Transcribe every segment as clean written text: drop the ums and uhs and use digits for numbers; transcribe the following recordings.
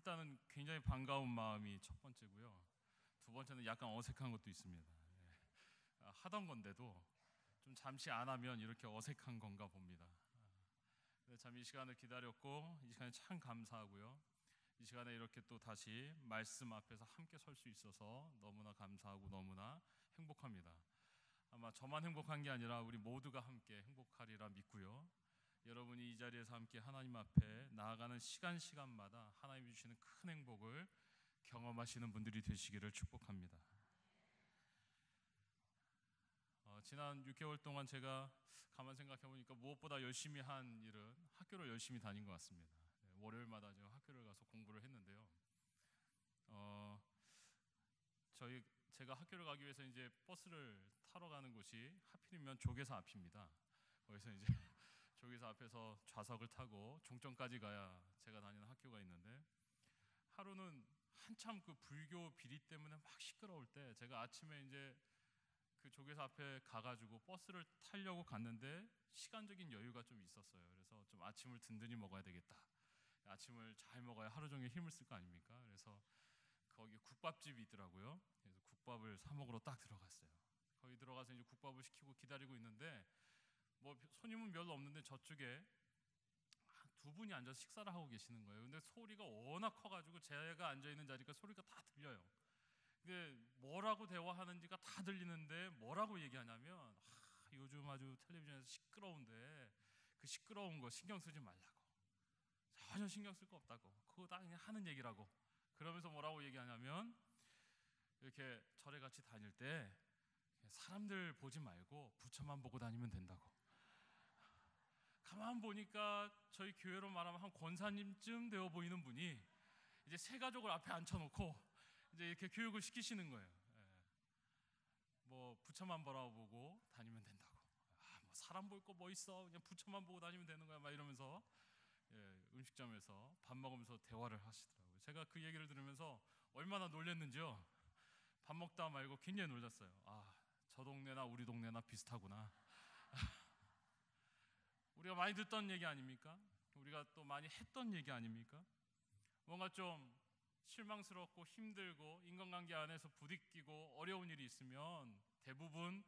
일단은 굉장히 반가운 마음이 첫 번째고요. 두 번째는 약간 어색한 것도 있습니다. 하던 건데도 좀 잠시 안 하면 이렇게 어색한 건가 봅니다. 참 이 시간을 기다렸고 이 시간에 참 감사하고요. 이 시간에 이렇게 또 다시 말씀 앞에서 함께 설 수 있어서 너무나 감사하고 너무나 행복합니다. 아마 저만 행복한 게 아니라 우리 모두가 함께 행복하리라 믿고요. 여러분이 이 자리에서 함께 하나님 앞에 나아가는 시간마다 하나님이 주시는 큰 행복을 경험하시는 분들이 되시기를 축복합니다. 지난 6개월 동안 제가 가만 생각해 보니까 무엇보다 열심히 한 일은 학교를 열심히 다닌 것 같습니다. 월요일마다 제가 학교를 가서 공부를 했는데요. 제가 학교를 가기 위해서 이제 버스를 타러 가는 곳이 하필이면 조계사 앞입니다. 거기서 이제 조계사 앞에서 좌석을 타고 종점까지 가야 제가 다니는 학교가 있는데, 하루는 한참 그 불교 비리 때문에 막 시끄러울 때 제가 아침에 이제 그 조계사 앞에 가가지고 버스를 타려고 갔는데 시간적인 여유가 좀 있었어요. 그래서 좀 아침을 든든히 먹어야 되겠다. 아침을 잘 먹어야 하루 종일 힘을 쓸 거 아닙니까? 그래서 거기 국밥집이 있더라고요. 그래서 국밥을 사 먹으러 딱 들어갔어요. 거기 들어가서 이제 국밥을 시키고 기다리고 있는데 뭐 손님은 별로 없는데 저쪽에 두 분이 앉아서 식사를 하고 계시는 거예요. 근데 소리가 워낙 커가지고 제가 앉아 있는 자리가 소리가 다 들려요. 근데 뭐라고 대화하는지가 다 들리는데 뭐라고 얘기하냐면 요즘 아주 텔레비전에서 시끄러운데 그 시끄러운 거 신경 쓰지 말라고, 전혀 신경 쓸 거 없다고, 그거 다 그냥 하는 얘기라고. 그러면서 뭐라고 얘기하냐면 이렇게 절에 같이 다닐 때 사람들 보지 말고 부처만 보고 다니면 된다고. 가만 보니까 저희 교회로 말하면 한 권사님쯤 되어 보이는 분이 이제 세 가족을 앞에 앉혀놓고 이제 이렇게 교육을 시키시는 거예요. 뭐 부처만 바라보고 다니면 된다고. 뭐 사람 볼 거 뭐 있어? 그냥 부처만 보고 다니면 되는 거야. 막 이러면서 음식점에서 밥 먹으면서 대화를 하시더라고요. 제가 그 얘기를 들으면서 얼마나 놀랐는지요. 밥 먹다 말고 굉장히 놀랐어요. 저 동네나 우리 동네나 비슷하구나. 우리가 많이 듣던 얘기 아닙니까? 우리가 또 많이 했던 얘기 아닙니까? 뭔가 좀 실망스럽고 힘들고 인간관계 안에서 부딪히고 어려운 일이 있으면 대부분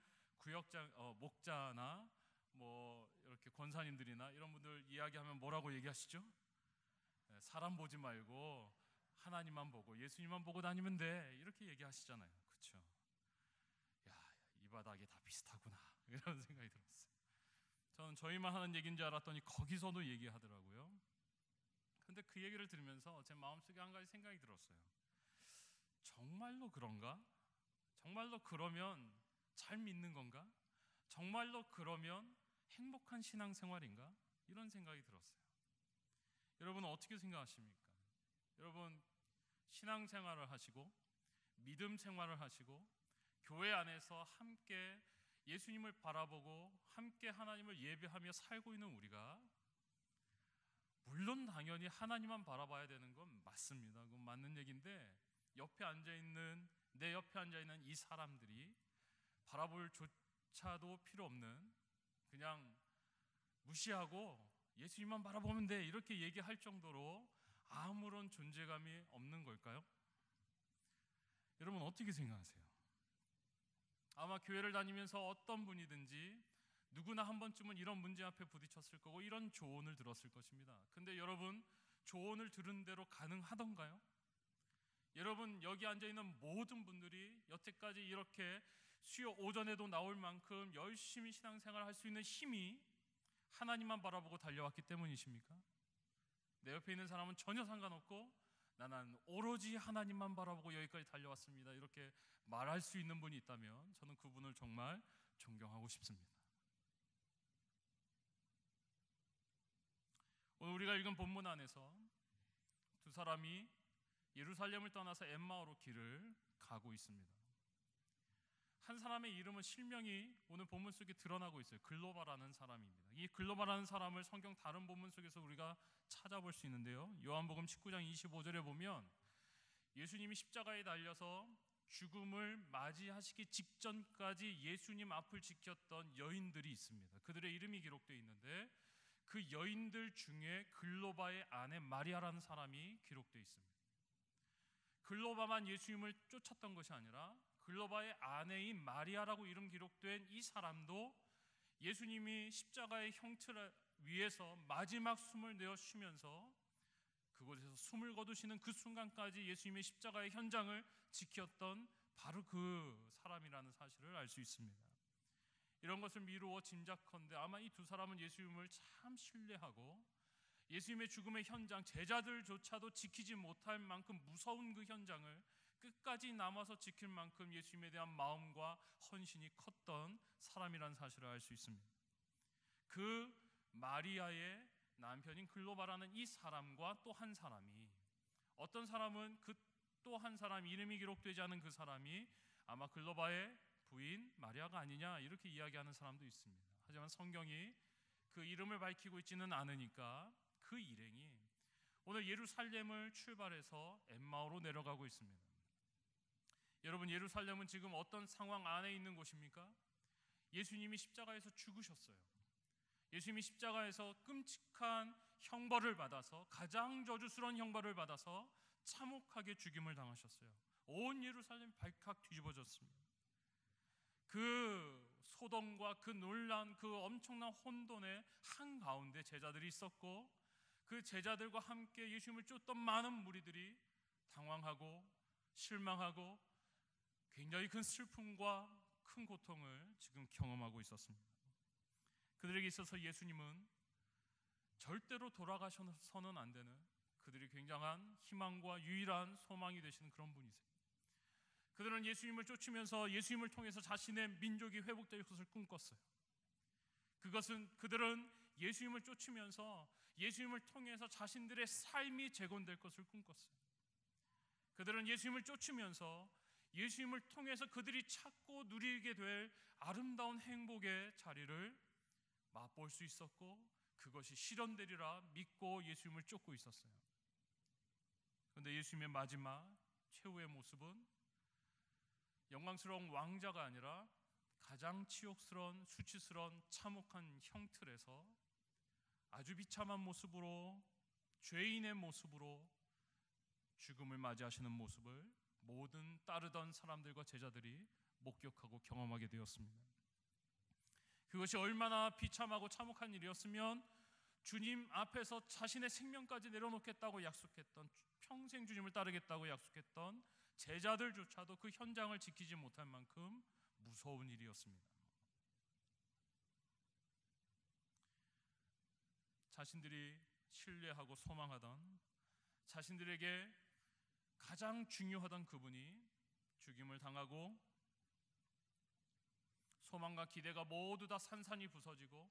목자나 뭐 이렇게 권사님들이나 이런 분들 이야기하면 뭐라고 얘기하시죠? 사람 보지 말고 하나님만 보고 예수님만 보고 다니면 돼, 이렇게 얘기하시잖아요. 그렇죠? 이 바닥에 다 비슷하구나 이런 생각이 들었어요. 저는 저희만 하는 얘기인 줄 알았더니 거기서도 얘기하더라고요. 근데 그 얘기를 들으면서 제 마음속에 한 가지 생각이 들었어요. 정말로 그런가? 정말로 그러면 잘 믿는 건가? 정말로 그러면 행복한 신앙생활인가? 이런 생각이 들었어요. 여러분은 어떻게 생각하십니까? 여러분 신앙생활을 하시고 믿음 생활을 하시고 교회 안에서 함께 예수님을 바라보고 함께 하나님을 예배하며 살고 있는 우리가, 물론 당연히 하나님만 바라봐야 되는 건 맞습니다. 그건 맞는 얘기인데 내 옆에 앉아있는 이 사람들이 바라볼 조차도 필요 없는, 그냥 무시하고 예수님만 바라보면 돼 이렇게 얘기할 정도로 아무런 존재감이 없는 걸까요? 여러분 어떻게 생각하세요? 아마 교회를 다니면서 어떤 분이든지 누구나 한 번쯤은 이런 문제 앞에 부딪혔을 거고 이런 조언을 들었을 것입니다. 근데 여러분 조언을 들은 대로 가능하던가요? 여러분 여기 앉아있는 모든 분들이 여태까지 이렇게 수요 오전에도 나올 만큼 열심히 신앙생활을 할 수 있는 힘이 하나님만 바라보고 달려왔기 때문이십니까? 내 옆에 있는 사람은 전혀 상관없고 나는 오로지 하나님만 바라보고 여기까지 달려왔습니다, 이렇게 말할 수 있는 분이 있다면 저는 그분을 정말 존경하고 싶습니다. 오늘 우리가 읽은 본문 안에서 두 사람이 예루살렘을 떠나서 엠마오로 길을 가고 있습니다. 한 사람의 이름은 실명이 오늘 본문 속에 드러나고 있어요. 글로바라는 사람입니다. 이 글로바라는 사람을 성경 다른 본문 속에서 우리가 찾아볼 수 있는데요, 요한복음 19장 25절에 보면 예수님이 십자가에 달려서 죽음을 맞이하시기 직전까지 예수님 앞을 지켰던 여인들이 있습니다. 그들의 이름이 기록되어 있는데 그 여인들 중에 글로바의 아내 마리아라는 사람이 기록되어 있습니다. 글로바만 예수님을 쫓았던 것이 아니라 글로바의 아내인 마리아라고 이름 기록된 이 사람도 예수님이 십자가의 형틀 위에서 마지막 숨을 내어 쉬면서 그곳에서 숨을 거두시는 그 순간까지 예수님의 십자가의 현장을 지켰던 바로 그 사람이라는 사실을 알 수 있습니다. 이런 것을 미루어 짐작컨대 아마 이 두 사람은 예수님을 참 신뢰하고 예수님의 죽음의 현장, 제자들조차도 지키지 못할 만큼 무서운 그 현장을 끝까지 남아서 지킬 만큼 예수님에 대한 마음과 헌신이 컸던 사람이라는 사실을 알 수 있습니다. 그 마리아의 남편인 글로바라는 이 사람과 또 한 사람이, 어떤 사람은 그 또 한 사람, 이름이 기록되지 않은 그 사람이 아마 글로바의 부인 마리아가 아니냐 이렇게 이야기하는 사람도 있습니다. 하지만 성경이 그 이름을 밝히고 있지는 않으니까 그 일행이 오늘 예루살렘을 출발해서 엠마오로 내려가고 있습니다. 여러분, 예루살렘은 지금 어떤 상황 안에 있는 곳입니까? 예수님이 십자가에서 죽으셨어요. 예수님이 십자가에서 끔찍한 형벌을 받아서, 가장 저주스러운 형벌을 받아서 참혹하게 죽임을 당하셨어요. 온 예루살렘이 발칵 뒤집어졌습니다. 그 소동과 그 논란, 그 엄청난 혼돈의 한가운데 제자들이 있었고, 그 제자들과 함께 예수님을 쫓던 많은 무리들이 당황하고 실망하고 굉장히 큰 슬픔과 큰 고통을 지금 경험하고 있었습니다. 그들에게 있어서 예수님은 절대로 돌아가셔서는 안 되는, 그들이 굉장한 희망과 유일한 소망이 되시는 그런 분이세요. 그들은 예수님을 쫓으면서 예수님을 통해서 자신의 민족이 회복될 것을 꿈꿨어요. 그들은 예수님을 쫓으면서 예수님을 통해서 자신들의 삶이 재건될 것을 꿈꿨어요. 그들은 예수님을 쫓으면서 예수님을 통해서 그들이 찾고 누리게 될 아름다운 행복의 자리를 맛볼 수 있었고, 그것이 실현되리라 믿고 예수님을 쫓고 있었어요. 그런데 예수님의 마지막 최후의 모습은 영광스러운 왕자가 아니라 가장 치욕스러운, 수치스러운 참혹한 형틀에서 아주 비참한 모습으로, 죄인의 모습으로 죽음을 맞이하시는 모습을 모든 따르던 사람들과 제자들이 목격하고 경험하게 되었습니다. 그것이 얼마나 비참하고 참혹한 일이었으면 주님 앞에서 자신의 생명까지 내려놓겠다고 약속했던, 평생 주님을 따르겠다고 약속했던 제자들조차도 그 현장을 지키지 못할 만큼 무서운 일이었습니다. 자신들이 신뢰하고 소망하던, 자신들에게 가장 중요하던 그분이 죽임을 당하고 소망과 기대가 모두 다 산산이 부서지고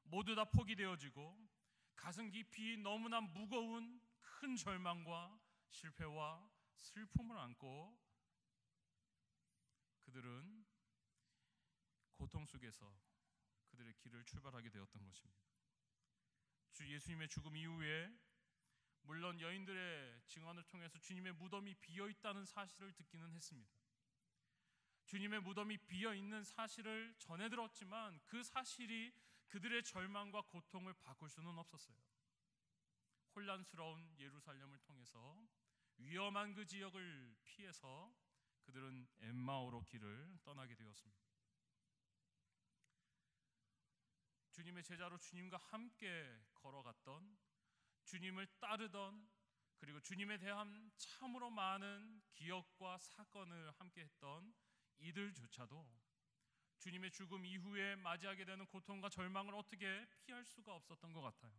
모두 다 포기되어지고 가슴 깊이 너무나 무거운 큰 절망과 실패와 슬픔을 안고 그들은 고통 속에서 그들의 길을 출발하게 되었던 것입니다. 주 예수님의 죽음 이후에 물론 여인들의 증언을 통해서 주님의 무덤이 비어있다는 사실을 듣기는 했습니다. 주님의 무덤이 비어있는 사실을 전해 들었지만 그 사실이 그들의 절망과 고통을 바꿀 수는 없었어요. 혼란스러운 예루살렘을 통해서 위험한 그 지역을 피해서 그들은 엠마오로 길을 떠나게 되었습니다. 주님의 제자로 주님과 함께 걸어갔던, 주님을 따르던, 그리고 주님에 대한 참으로 많은 기억과 사건을 함께 했던 이들조차도 주님의 죽음 이후에 맞이하게 되는 고통과 절망을 어떻게 피할 수가 없었던 것 같아요.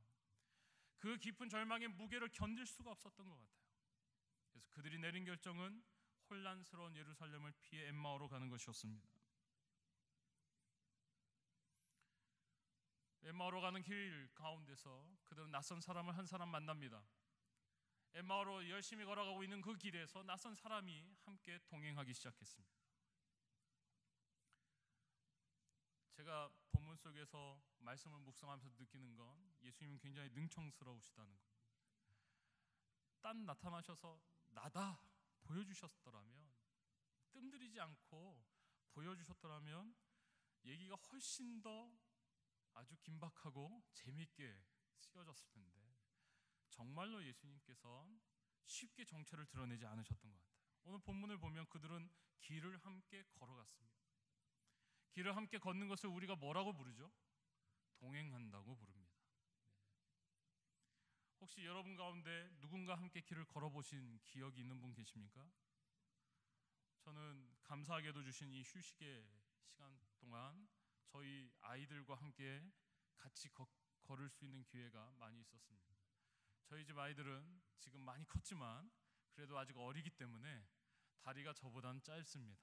그 깊은 절망의 무게를 견딜 수가 없었던 것 같아요. 그래서 그들이 내린 결정은 혼란스러운 예루살렘을 피해 엠마오로 가는 것이었습니다. 엠마오로 가는 길 가운데서 그들은 낯선 사람을 한 사람 만납니다. 엠마오로 열심히 걸어가고 있는 그 길에서 낯선 사람이 함께 동행하기 시작했습니다. 제가 본문 속에서 말씀을 묵상하면서 느끼는 건 예수님은 굉장히 능청스러우시다는 겁니다. 딴 나타나셔서 나다 보여주셨더라면, 뜸들이지 않고 보여주셨더라면 얘기가 훨씬 더 아주 긴박하고 재미있게 쓰여졌을 텐데 정말로 예수님께서 쉽게 정체를 드러내지 않으셨던 것 같아요. 오늘 본문을 보면 그들은 길을 함께 걸어갔습니다. 길을 함께 걷는 것을 우리가 뭐라고 부르죠? 동행한다고 부릅니다. 혹시 여러분 가운데 누군가 함께 길을 걸어보신 기억이 있는 분 계십니까? 저는 감사하게도 주신 이 휴식의 시간 동안 저희 아이들과 함께 같이 걸을 수 있는 기회가 많이 있었습니다. 저희 집 아이들은 지금 많이 컸지만 그래도 아직 어리기 때문에 다리가 저보다는 짧습니다.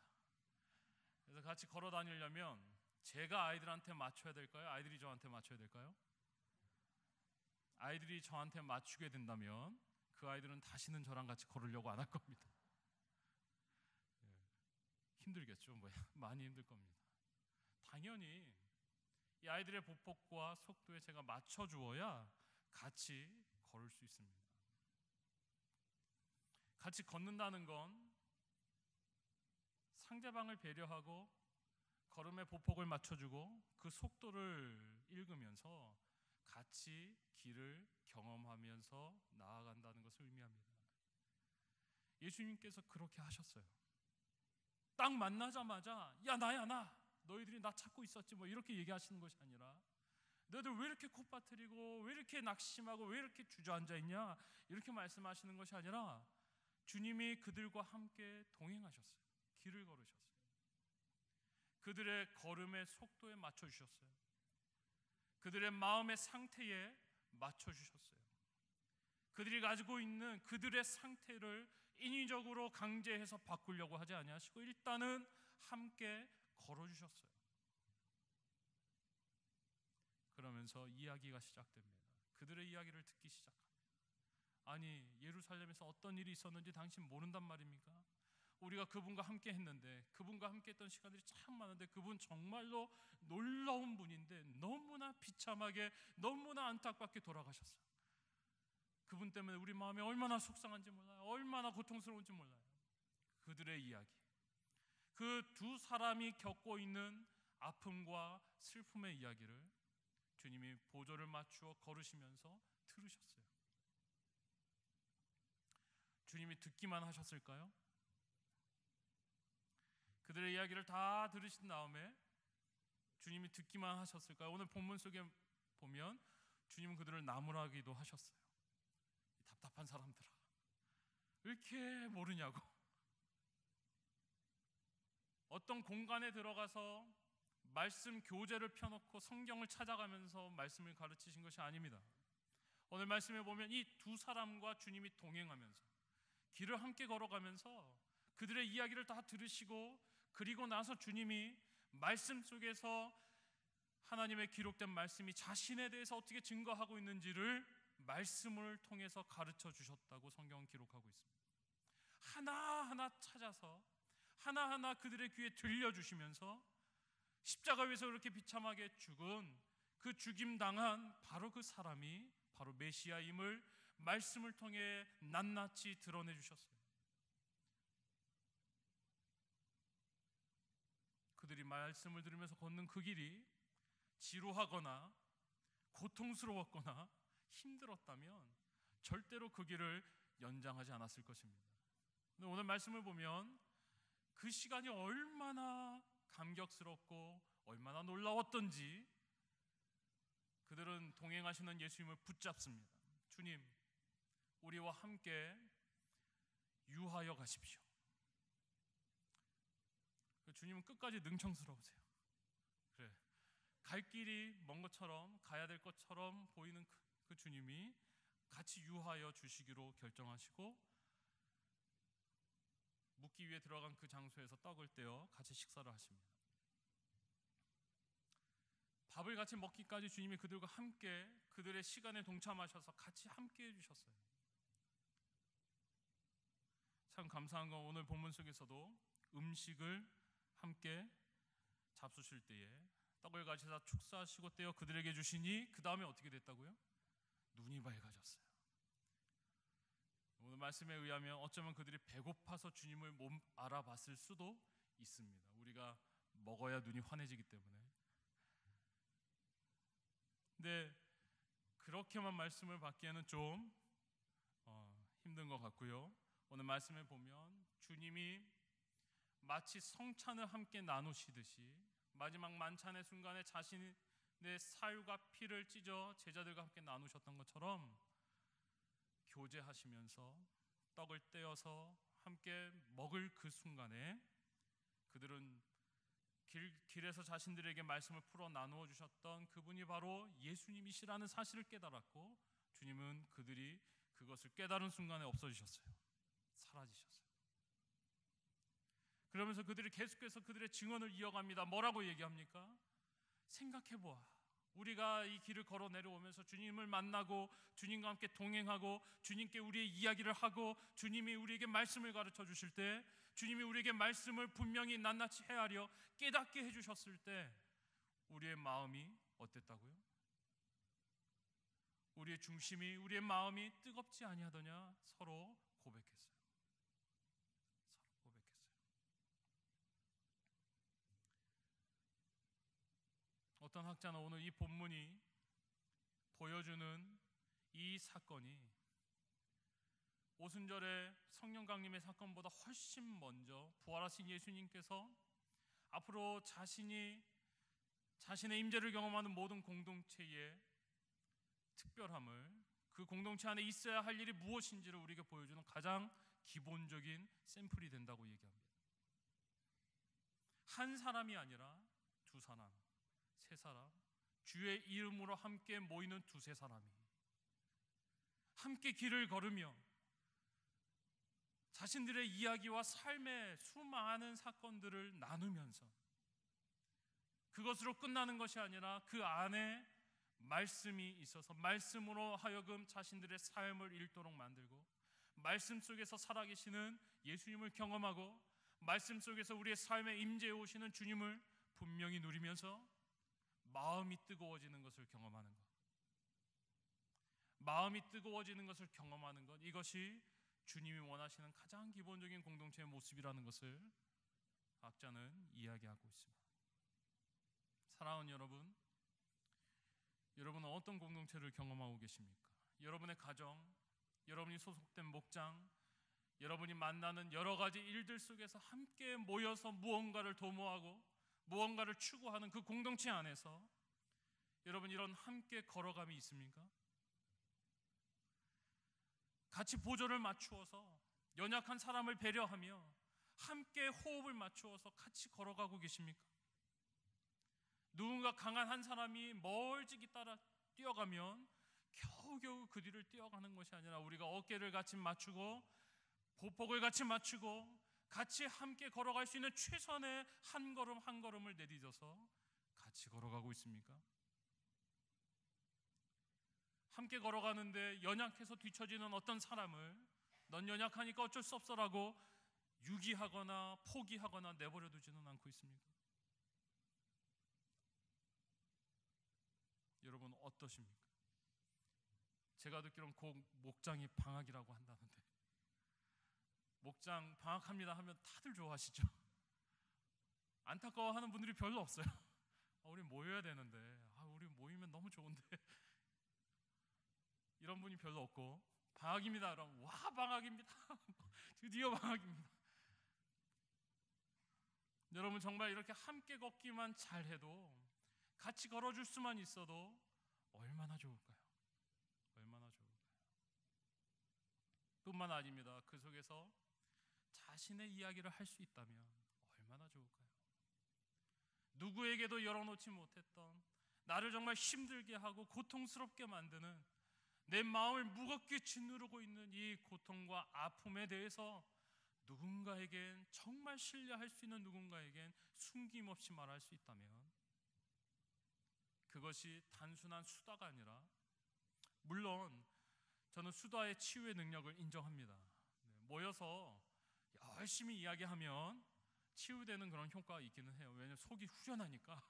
그래서 같이 걸어 다니려면 제가 아이들한테 맞춰야 될까요? 아이들이 저한테 맞춰야 될까요? 아이들이 저한테 맞추게 된다면 그 아이들은 다시는 저랑 같이 걸으려고 안 할 겁니다. 힘들겠죠. 많이 힘들 겁니다. 당연히 이 아이들의 보폭과 속도에 제가 맞춰 주어야 같이 걸을 수 있습니다. 같이 걷는다는 건 상대방을 배려하고 걸음의 보폭을 맞춰주고 그 속도를 읽으면서 같이 길을 경험하면서 나아간다는 것을 의미합니다. 예수님께서 그렇게 하셨어요. 딱 만나자마자 야 나야 나 너희들이 나 찾고 있었지 이렇게 얘기하시는 것이 아니라 너희들 왜 이렇게 콧바트리고 왜 이렇게 낙심하고 왜 이렇게 주저앉아 있냐 이렇게 말씀하시는 것이 아니라 주님이 그들과 함께 동행하셨어요. 길을 걸으셨어요. 그들의 걸음의 속도에 맞춰주셨어요. 그들의 마음의 상태에 맞춰주셨어요. 그들이 가지고 있는 그들의 상태를 인위적으로 강제해서 바꾸려고 하지 아니하시고 일단은 함께 걸어주셨어요. 그러면서 이야기가 시작됩니다. 그들의 이야기를 듣기 시작합니다. 아니 예루살렘에서 어떤 일이 있었는지 당신 모른단 말입니까? 우리가 그분과 함께 했는데 그분과 함께 했던 시간들이 참 많은데 그분 정말로 놀라운 분인데 너무나 비참하게 너무나 안타깝게 돌아가셨어요. 그분 때문에 우리 마음이 얼마나 속상한지 몰라요. 얼마나 고통스러운지 몰라요. 그들의 이야기, 그 두 사람이 겪고 있는 아픔과 슬픔의 이야기를 주님이 보조를 맞추어 걸으시면서 들으셨어요. 주님이 듣기만 하셨을까요? 그들의 이야기를 다 들으신 다음에 주님이 듣기만 하셨을까요? 오늘 본문 속에 보면 주님은 그들을 나무라기도 하셨어요. 답답한 사람들아, 왜 이렇게 모르냐고. 어떤 공간에 들어가서 말씀 교재를 펴놓고 성경을 찾아가면서 말씀을 가르치신 것이 아닙니다. 오늘 말씀에 보면 이 두 사람과 주님이 동행하면서 길을 함께 걸어가면서 그들의 이야기를 다 들으시고 그리고 나서 주님이 말씀 속에서 하나님의 기록된 말씀이 자신에 대해서 어떻게 증거하고 있는지를 말씀을 통해서 가르쳐 주셨다고 성경은 기록하고 있습니다. 하나하나 찾아서 하나하나 그들의 귀에 들려주시면서 십자가 위에서 그렇게 비참하게 죽은 그 죽임당한 바로 그 사람이 바로 메시아임을 말씀을 통해 낱낱이 드러내 주셨어요. 그들이 말씀을 들으면서 걷는 그 길이 지루하거나 고통스러웠거나 힘들었다면 절대로 그 길을 연장하지 않았을 것입니다. 오늘 말씀을 보면 그 시간이 얼마나 감격스럽고 얼마나 놀라웠던지 그들은 동행하시는 예수님을 붙잡습니다. 주님, 우리와 함께 유하여 가십시오. 주님은 끝까지 능청스러우세요. 그래, 갈 길이 먼 것처럼 가야 될 것처럼 보이는 그 주님이 같이 유하여 주시기로 결정하시고 묵기 위해 들어간 그 장소에서 떡을 떼어 같이 식사를 하십니다. 밥을 같이 먹기까지 주님이 그들과 함께 그들의 시간에 동참하셔서 같이 함께 해주셨어요. 참 감사한 건 오늘 본문 속에서도 음식을 함께 잡수실 때에 떡을 가져다 축사하시고 떼어 그들에게 주시니 그 다음에 어떻게 됐다고요? 눈이 밝아졌어요. 오늘 말씀에 의하면 어쩌면 그들이 배고파서 주님을 못 알아봤을 수도 있습니다. 우리가 먹어야 눈이 환해지기 때문에. 근데 그렇게만 말씀을 받기에는 좀 힘든 것 같고요. 오늘 말씀에 보면 주님이 마치 성찬을 함께 나누시듯이 마지막 만찬의 순간에 자신의 살과 피를 찢어 제자들과 함께 나누셨던 것처럼 교제하시면서 떡을 떼어서 함께 먹을 그 순간에 그들은 길에서 자신들에게 말씀을 풀어 나누어 주셨던 그분이 바로 예수님이시라는 사실을 깨달았고, 주님은 그들이 그것을 깨달은 순간에 없어지셨어요. 사라지셨어요. 그러면서 그들이 계속해서 그들의 증언을 이어갑니다. 뭐라고 얘기합니까? 생각해보아, 우리가 이 길을 걸어 내려오면서 주님을 만나고 주님과 함께 동행하고 주님께 우리의 이야기를 하고 주님이 우리에게 말씀을 가르쳐 주실 때, 주님이 우리에게 말씀을 분명히 낱낱이 헤아려 깨닫게 해주셨을 때 우리의 마음이 어땠다고요? 우리의 중심이, 우리의 마음이 뜨겁지 아니하더냐? 서로 고백했어요. 서로 고백했어요. 어떤 학자는 오늘 이 본문이 보여주는 이 사건이 오순절의 성령 강림의 사건보다 훨씬 먼저 부활하신 예수님께서 앞으로 자신의 임재를 경험하는 모든 공동체의 특별함을, 그 공동체 안에 있어야 할 일이 무엇인지를 우리에게 보여주는 가장 기본적인 샘플이 된다고 얘기합니다. 한 사람이 아니라 두 사람, 세 사람, 주의 이름으로 함께 모이는 두세 사람이 함께 길을 걸으며 자신들의 이야기와 삶의 수많은 사건들을 나누면서 그것으로 끝나는 것이 아니라 그 안에 말씀이 있어서 말씀으로 하여금 자신들의 삶을 읽도록 만들고, 말씀 속에서 살아계시는 예수님을 경험하고 말씀 속에서 우리의 삶에 임재해 오시는 주님을 분명히 누리면서 마음이 뜨거워지는 것을 경험하는 것, 마음이 뜨거워지는 것을 경험하는 것, 이것이 주님이 원하시는 가장 기본적인 공동체의 모습이라는 것을 학자는 이야기하고 있습니다. 사랑하는 여러분, 여러분은 어떤 공동체를 경험하고 계십니까? 여러분의 가정, 여러분이 소속된 목장, 여러분이 만나는 여러 가지 일들 속에서 함께 모여서 무언가를 도모하고 무언가를 추구하는 그 공동체 안에서 여러분 이런 함께 걸어감이 있습니까? 같이 보조를 맞추어서 연약한 사람을 배려하며 함께 호흡을 맞추어서 같이 걸어가고 계십니까? 누군가 강한 한 사람이 멀찍이 따라 뛰어가면 겨우겨우 그 뒤를 뛰어가는 것이 아니라 우리가 어깨를 같이 맞추고 보폭을 같이 맞추고 같이 함께 걸어갈 수 있는 최선의 한 걸음 한 걸음을 내딛어서 같이 걸어가고 있습니까? 함께 걸어가는데 연약해서 뒤처지는 어떤 사람을 넌 연약하니까 어쩔 수 없어라고 유기하거나 포기하거나 내버려 두지는 않고 있습니까? 여러분 어떠십니까? 제가 듣기로는 곧 목장이 방학이라고 한다는데, 목장 방학합니다 하면 다들 좋아하시죠? 안타까워하는 분들이 별로 없어요. 우리 모여야 되는데, 우리 모이면 너무 좋은데 이런 분이 별로 없고, 방학입니다 그럼 와 방학입니다 드디어 방학입니다. 여러분 정말 이렇게 함께 걷기만 잘해도, 같이 걸어줄 수만 있어도 얼마나 좋을까요? 얼마나 좋을까요? 뿐만 아닙니다. 그 속에서 자신의 이야기를 할 수 있다면 얼마나 좋을까요? 누구에게도 열어놓지 못했던, 나를 정말 힘들게 하고 고통스럽게 만드는, 내 마음을 무겁게 짓누르고 있는 이 고통과 아픔에 대해서 누군가에겐, 정말 신뢰할 수 있는 누군가에겐 숨김없이 말할 수 있다면 그것이 단순한 수다가 아니라, 물론 저는 수다의 치유의 능력을 인정합니다. 모여서 열심히 이야기하면 치유되는 그런 효과가 있기는 해요. 왜냐하면 속이 후련하니까.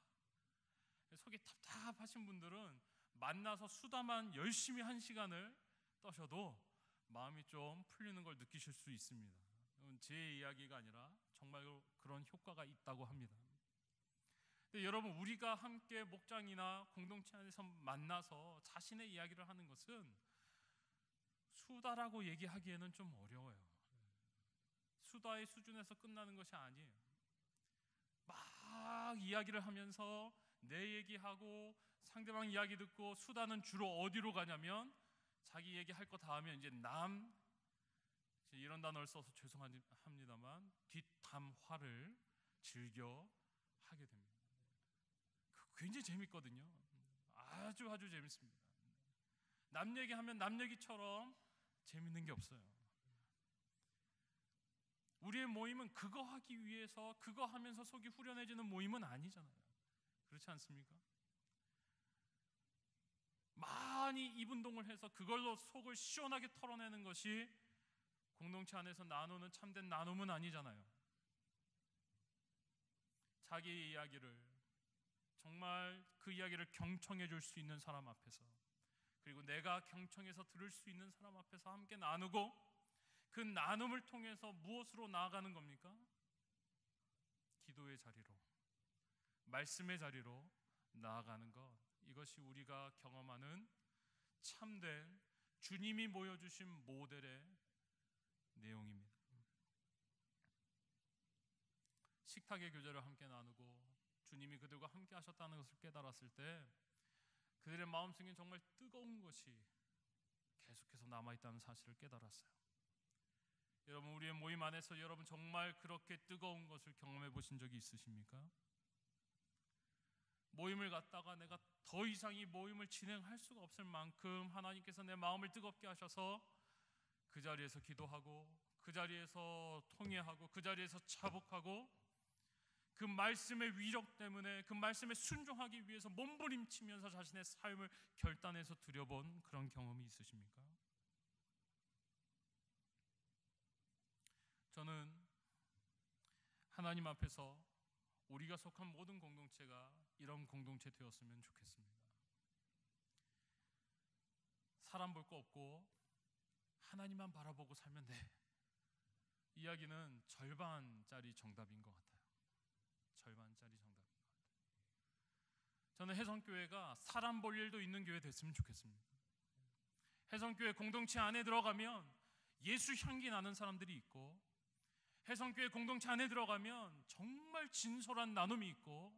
속이 답답하신 분들은 만나서 수다만 열심히 한 시간을 떠셔도 마음이 좀 풀리는 걸 느끼실 수 있습니다. 제 이야기가 아니라 정말 그런 효과가 있다고 합니다. 근데 여러분, 우리가 함께 목장이나 공동체 안에서 만나서 자신의 이야기를 하는 것은 수다라고 얘기하기에는 좀 어려워요. 수다의 수준에서 끝나는 것이 아니에요. 막 이야기를 하면서 내 얘기하고 상대방 이야기 듣고, 수다는 주로 어디로 가냐면 자기 얘기할 거 다 하면 이제 이런 단어를 써서 죄송합니다만 뒷담화를 즐겨 하게 됩니다. 굉장히 재밌거든요. 아주 재밌습니다. 남 얘기하면 남 얘기처럼 재밌는 게 없어요. 우리의 모임은 그거 하기 위해서, 그거 하면서 속이 후련해지는 모임은 아니잖아요. 그렇지 않습니까? 많이 입 운동을 해서 그걸로 속을 시원하게 털어내는 것이 공동체 안에서 나누는 참된 나눔은 아니잖아요. 자기의 이야기를, 정말 그 이야기를 경청해 줄 수 있는 사람 앞에서, 그리고 내가 경청해서 들을 수 있는 사람 앞에서 함께 나누고, 그 나눔을 통해서 무엇으로 나아가는 겁니까? 기도의 자리로, 말씀의 자리로 나아가는 것. 이것이 우리가 경험하는 참된 주님이 보여주신 모델의 내용입니다. 식탁의 교제를 함께 나누고 주님이 그들과 함께 하셨다는 것을 깨달았을 때 그들의 마음속에 정말 뜨거운 것이 계속해서 남아있다는 사실을 깨달았어요. 여러분, 우리의 모임 안에서 여러분 정말 그렇게 뜨거운 것을 경험해 보신 적이 있으십니까? 모임을 갖다가 내가 더 이상 이 모임을 진행할 수가 없을 만큼 하나님께서 내 마음을 뜨겁게 하셔서 그 자리에서 기도하고, 그 자리에서 통회하고, 그 자리에서 차복하고, 그 말씀의 위력 때문에 그 말씀에 순종하기 위해서 몸부림치면서 자신의 삶을 결단해서 드려본 그런 경험이 있으십니까? 저는 하나님 앞에서 우리가 속한 모든 공동체가 이런 공동체 되었으면 좋겠습니다. 사람 볼 거 없고 하나님만 바라보고 살면 돼. 이야기는 절반짜리 정답인 것 같아요. 절반짜리 정답인 것 같아요. 저는 혜성교회가 사람 볼 일도 있는 교회 됐으면 좋겠습니다. 혜성교회 공동체 안에 들어가면 예수 향기 나는 사람들이 있고, 혜성교회 공동체 안에 들어가면 정말 진솔한 나눔이 있고,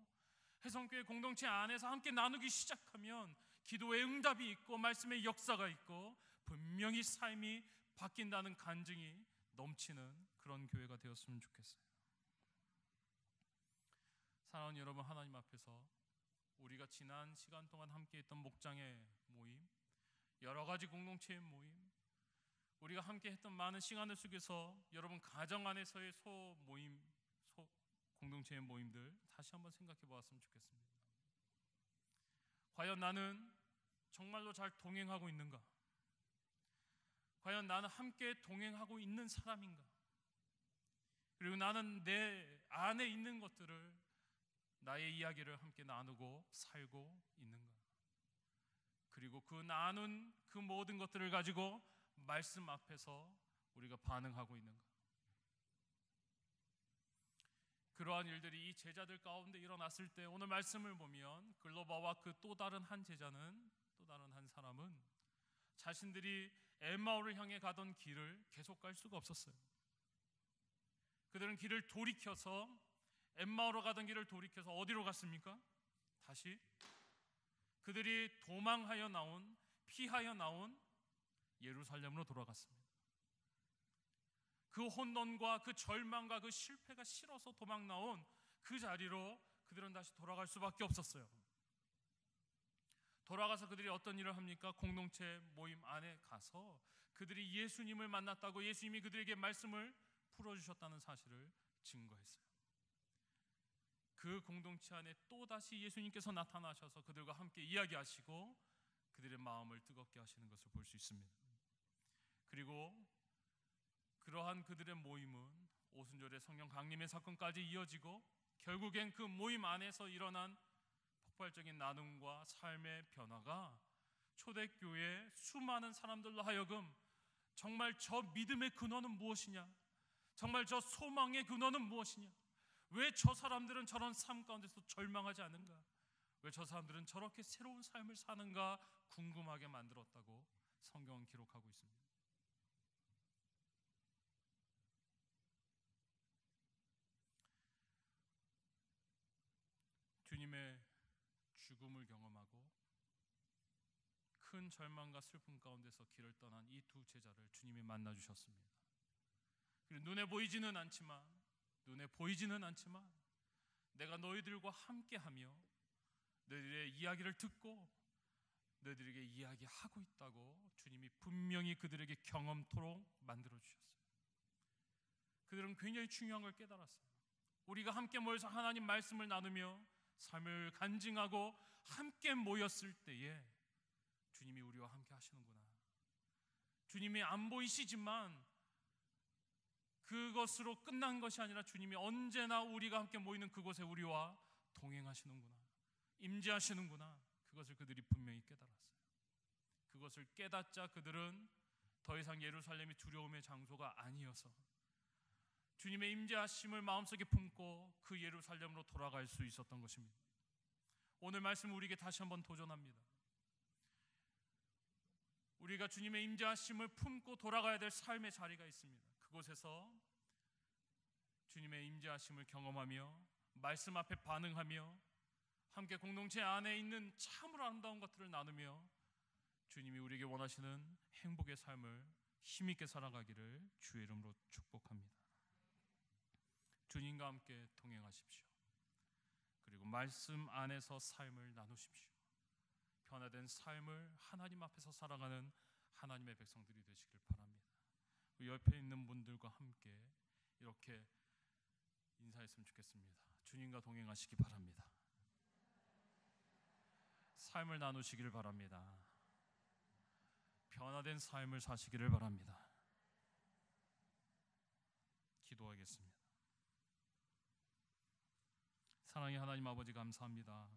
혜성교회 공동체 안에서 함께 나누기 시작하면 기도의 응답이 있고 말씀의 역사가 있고 분명히 삶이 바뀐다는 간증이 넘치는 그런 교회가 되었으면 좋겠어요. 사랑하는 여러분, 하나님 앞에서 우리가 지난 시간 동안 함께 했던 목장의 모임, 여러 가지 공동체의 모임, 우리가 함께 했던 많은 시간을 속에서 여러분 가정 안에서의 공동체의 모임들 다시 한번 생각해 보았으면 좋겠습니다. 과연 나는 정말로 잘 동행하고 있는가? 과연 나는 함께 동행하고 있는 사람인가? 그리고 나는 내 안에 있는 것들을, 나의 이야기를 함께 나누고 살고 있는가? 그리고 그 나눈 그 모든 것들을 가지고 말씀 앞에서 우리가 반응하고 있는가? 그러한 일들이 이 제자들 가운데 일어났을 때 오늘 말씀을 보면 글로바와 그 또 다른 한 제자는, 또 다른 한 사람은 자신들이 엠마오를 향해 가던 길을 계속 갈 수가 없었어요. 그들은 길을 돌이켜서, 엠마오로 가던 길을 돌이켜서 어디로 갔습니까? 다시 그들이 도망하여 나온, 피하여 나온 예루살렘으로 돌아갔습니다. 그 혼돈과 그 절망과 그 실패가 싫어서 도망 나온 그 자리로 그들은 다시 돌아갈 수밖에 없었어요. 돌아가서 그들이 어떤 일을 합니까? 공동체 모임 안에 가서 그들이 예수님을 만났다고, 예수님이 그들에게 말씀을 풀어주셨다는 사실을 증거했어요. 그 공동체 안에 또다시 예수님께서 나타나셔서 그들과 함께 이야기하시고 그들의 마음을 뜨겁게 하시는 것을 볼 수 있습니다. 그리고 그러한 그들의 모임은 오순절의 성령 강림의 사건까지 이어지고 결국엔 그 모임 안에서 일어난 폭발적인 나눔과 삶의 변화가 초대교회 수많은 사람들로 하여금 정말 저 믿음의 근원은 무엇이냐? 정말 저 소망의 근원은 무엇이냐? 왜 저 사람들은 저런 삶 가운데서 절망하지 않는가? 왜 저 사람들은 저렇게 새로운 삶을 사는가 궁금하게 만들었다고 성경은 기록하고 있습니다. 주님의 죽음을 경험하고 큰 절망과 슬픔 가운데서 길을 떠난 이 두 제자를 주님이 만나 주셨습니다. 그리고 눈에 보이지는 않지만 내가 너희들과 함께하며 너희들의 이야기를 듣고 너희들에게 이야기하고 있다고 주님이 분명히 그들에게 경험토록 만들어 주셨어요. 그들은 굉장히 중요한 걸 깨달았어요. 우리가 함께 모여서 하나님 말씀을 나누며 삶을 간증하고 함께 모였을 때에 주님이 우리와 함께 하시는구나. 주님이 안 보이시지만 그것으로 끝난 것이 아니라 주님이 언제나 우리가 함께 모이는 그곳에 우리와 동행하시는구나, 임재하시는구나. 그것을 그들이 분명히 깨달았어요. 그것을 깨닫자 그들은 더 이상 예루살렘이 두려움의 장소가 아니어서 주님의 임재하심을 마음속에 품고 그 예루살렘으로 돌아갈 수 있었던 것입니다. 오늘 말씀 우리에게 다시 한번 도전합니다. 우리가 주님의 임재하심을 품고 돌아가야 될 삶의 자리가 있습니다. 그곳에서 주님의 임재하심을 경험하며 말씀 앞에 반응하며 함께 공동체 안에 있는 참으로 아름다운 것들을 나누며 주님이 우리에게 원하시는 행복의 삶을 힘있게 살아가기를 주의 이름으로 축복합니다. 주님과 함께 동행하십시오. 그리고 말씀 안에서 삶을 나누십시오. 변화된 삶을 하나님 앞에서 살아가는 하나님의 백성들이 되시길 바랍니다. 옆에 있는 분들과 함께 이렇게 인사했으면 좋겠습니다. 주님과 동행하시기 바랍니다. 삶을 나누시길 바랍니다. 변화된 삶을 사시기를 바랍니다. 기도하겠습니다. 사랑의 하나님 아버지, 감사합니다.